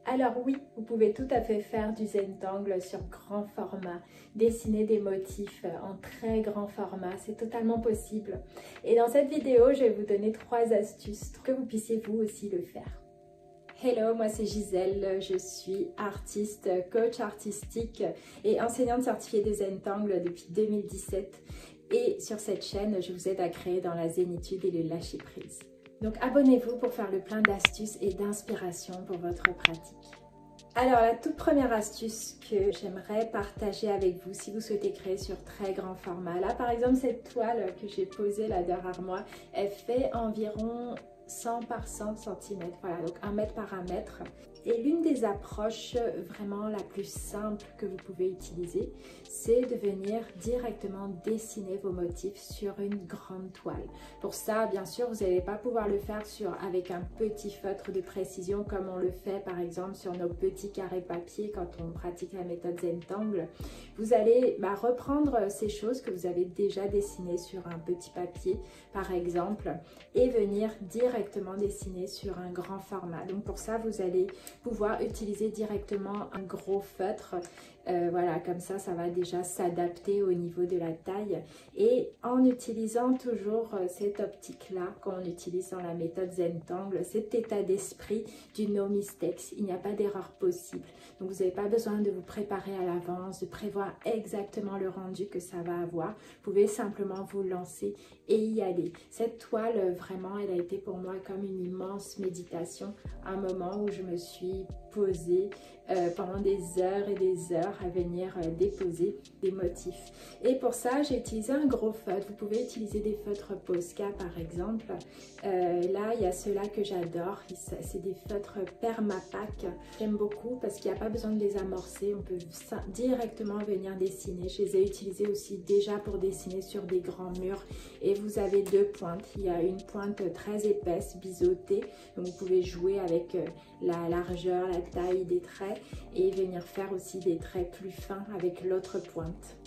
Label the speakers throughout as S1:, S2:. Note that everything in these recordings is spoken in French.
S1: Alors oui, vous pouvez tout à fait faire du Zentangle sur grand format, dessiner des motifs en très grand format, c'est totalement possible. Et dans cette vidéo, je vais vous donner 3 astuces pour que vous puissiez vous aussi le faire. Hello, moi c'est Gisèle, je suis artiste, coach artistique et enseignante certifiée de Zentangle depuis 2017. Et sur cette chaîne, je vous aide à créer dans la zénitude et le lâcher prise. Donc abonnez-vous pour faire le plein d'astuces et d'inspiration pour votre pratique. Alors la toute première astuce que j'aimerais partager avec vous si vous souhaitez créer sur très grand format. Là par exemple cette toile que j'ai posée là derrière moi, elle fait environ 100 par 100 cm, voilà, donc 1 mètre par 1 mètre. Et l'une des approches vraiment la plus simple que vous pouvez utiliser, c'est de venir directement dessiner vos motifs sur une grande toile. Pour ça, bien sûr, vous n'allez pas pouvoir le faire avec un petit feutre de précision comme on le fait par exemple sur nos petits carrés papier quand on pratique la méthode Zentangle. Vous allez reprendre ces choses que vous avez déjà dessinées sur un petit papier par exemple et venir directement dessiner sur un grand format. Donc pour ça, vous allez pouvoir utiliser directement un gros feutre. Voilà, comme ça va déjà s'adapter au niveau de la taille. Et en utilisant toujours cette optique-là qu'on utilise dans la méthode Zentangle, cet état d'esprit du no mistakes, il n'y a pas d'erreur possible. Donc vous n'avez pas besoin de vous préparer à l'avance, de prévoir exactement le rendu que ça va avoir. Vous pouvez simplement vous lancer et y aller. Cette toile, vraiment, elle a été pour moi comme une immense méditation, un moment où je me suis posée pendant des heures et des heures à venir déposer des motifs. Et pour ça, j'ai utilisé un gros feutre. Vous pouvez utiliser des feutres Posca par exemple. Là, il y a ceux-là que j'adore. C'est des feutres Permapak. J'aime beaucoup parce qu'il n'y a pas besoin de les amorcer. On peut directement venir dessiner. Je les ai utilisés aussi déjà pour dessiner sur des grands murs. Et vous avez 2 pointes. Il y a une pointe très épaisse, biseautée. Donc vous pouvez jouer avec la largeur, la taille des traits et venir faire aussi des traits plus fins avec l'autre pointe.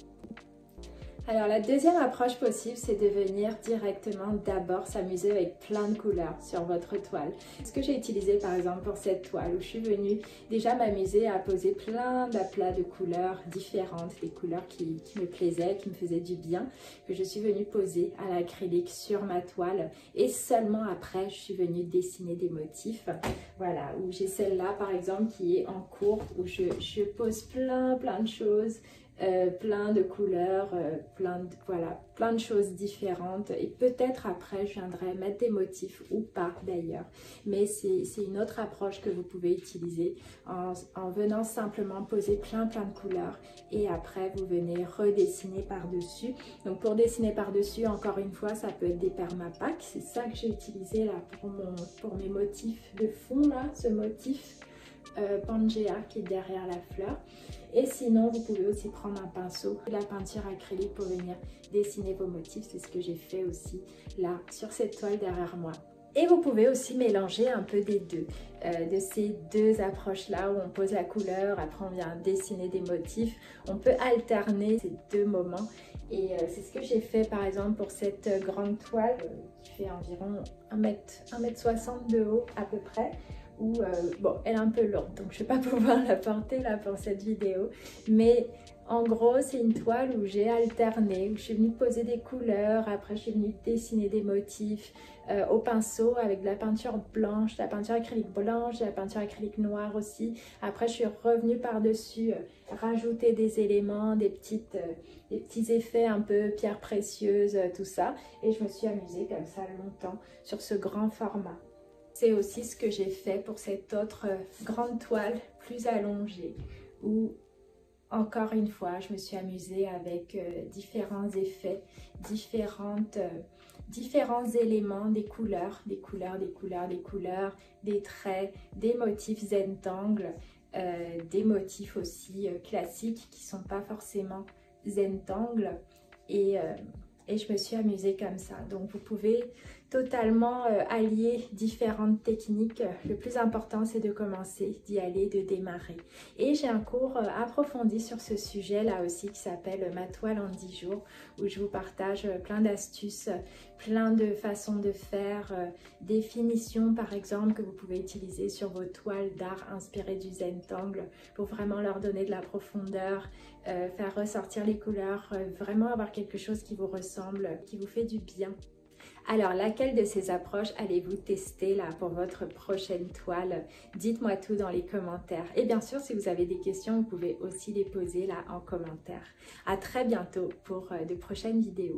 S1: Alors la deuxième approche possible, c'est de venir directement d'abord s'amuser avec plein de couleurs sur votre toile. Ce que j'ai utilisé par exemple pour cette toile où je suis venue déjà m'amuser à poser plein d'aplats de couleurs différentes, des couleurs qui me plaisaient, qui me faisaient du bien, que je suis venue poser à l'acrylique sur ma toile et seulement après je suis venue dessiner des motifs. Voilà, où j'ai celle-là par exemple qui est en cours, où je pose plein de choses. Plein de couleurs, plein de choses différentes et peut-être après je viendrai mettre des motifs ou pas d'ailleurs, mais c'est une autre approche que vous pouvez utiliser en venant simplement poser plein de couleurs et après vous venez redessiner par-dessus. Donc pour dessiner par-dessus, encore une fois, ça peut être des Permapak, c'est ça que j'ai utilisé là pour mes motifs de fond là, ce motif Pangea qui est derrière la fleur. Et sinon, vous pouvez aussi prendre un pinceau, de la peinture acrylique pour venir dessiner vos motifs. C'est ce que j'ai fait aussi là sur cette toile derrière moi. Et vous pouvez aussi mélanger un peu des deux, de ces deux approches-là où on pose la couleur, après on vient dessiner des motifs. On peut alterner ces deux moments et c'est ce que j'ai fait par exemple pour cette grande toile qui fait environ 1,60 m de haut à peu près. Bon, elle est un peu lourde, donc je ne vais pas pouvoir la porter là pour cette vidéo. Mais en gros, c'est une toile où j'ai alterné, où je suis venue poser des couleurs, après je suis venue dessiner des motifs au pinceau avec de la peinture blanche, de la peinture acrylique blanche, de la peinture acrylique noire aussi. Après, je suis revenue par-dessus rajouter des éléments, des petits effets un peu pierres précieuses, tout ça. Et je me suis amusée comme ça longtemps sur ce grand format. C'est aussi ce que j'ai fait pour cette autre grande toile plus allongée où, encore une fois, je me suis amusée avec différents effets, différents éléments, des couleurs, des traits, des motifs Zentangle, des motifs aussi classiques qui ne sont pas forcément Zentangle et je me suis amusée comme ça. Donc vous pouvez totalement allier différentes techniques. Le plus important, c'est de commencer, d'y aller, de démarrer. Et j'ai un cours approfondi sur ce sujet là aussi qui s'appelle Ma toile en 10 jours, où je vous partage plein d'astuces, plein de façons de faire, des finitions par exemple que vous pouvez utiliser sur vos toiles d'art inspirées du Zentangle pour vraiment leur donner de la profondeur, faire ressortir les couleurs, vraiment avoir quelque chose qui vous ressemble, qui vous fait du bien. Alors, laquelle de ces approches allez-vous tester là pour votre prochaine toile? Dites-moi tout dans les commentaires. Et bien sûr, si vous avez des questions, vous pouvez aussi les poser là en commentaire. À très bientôt pour de prochaines vidéos.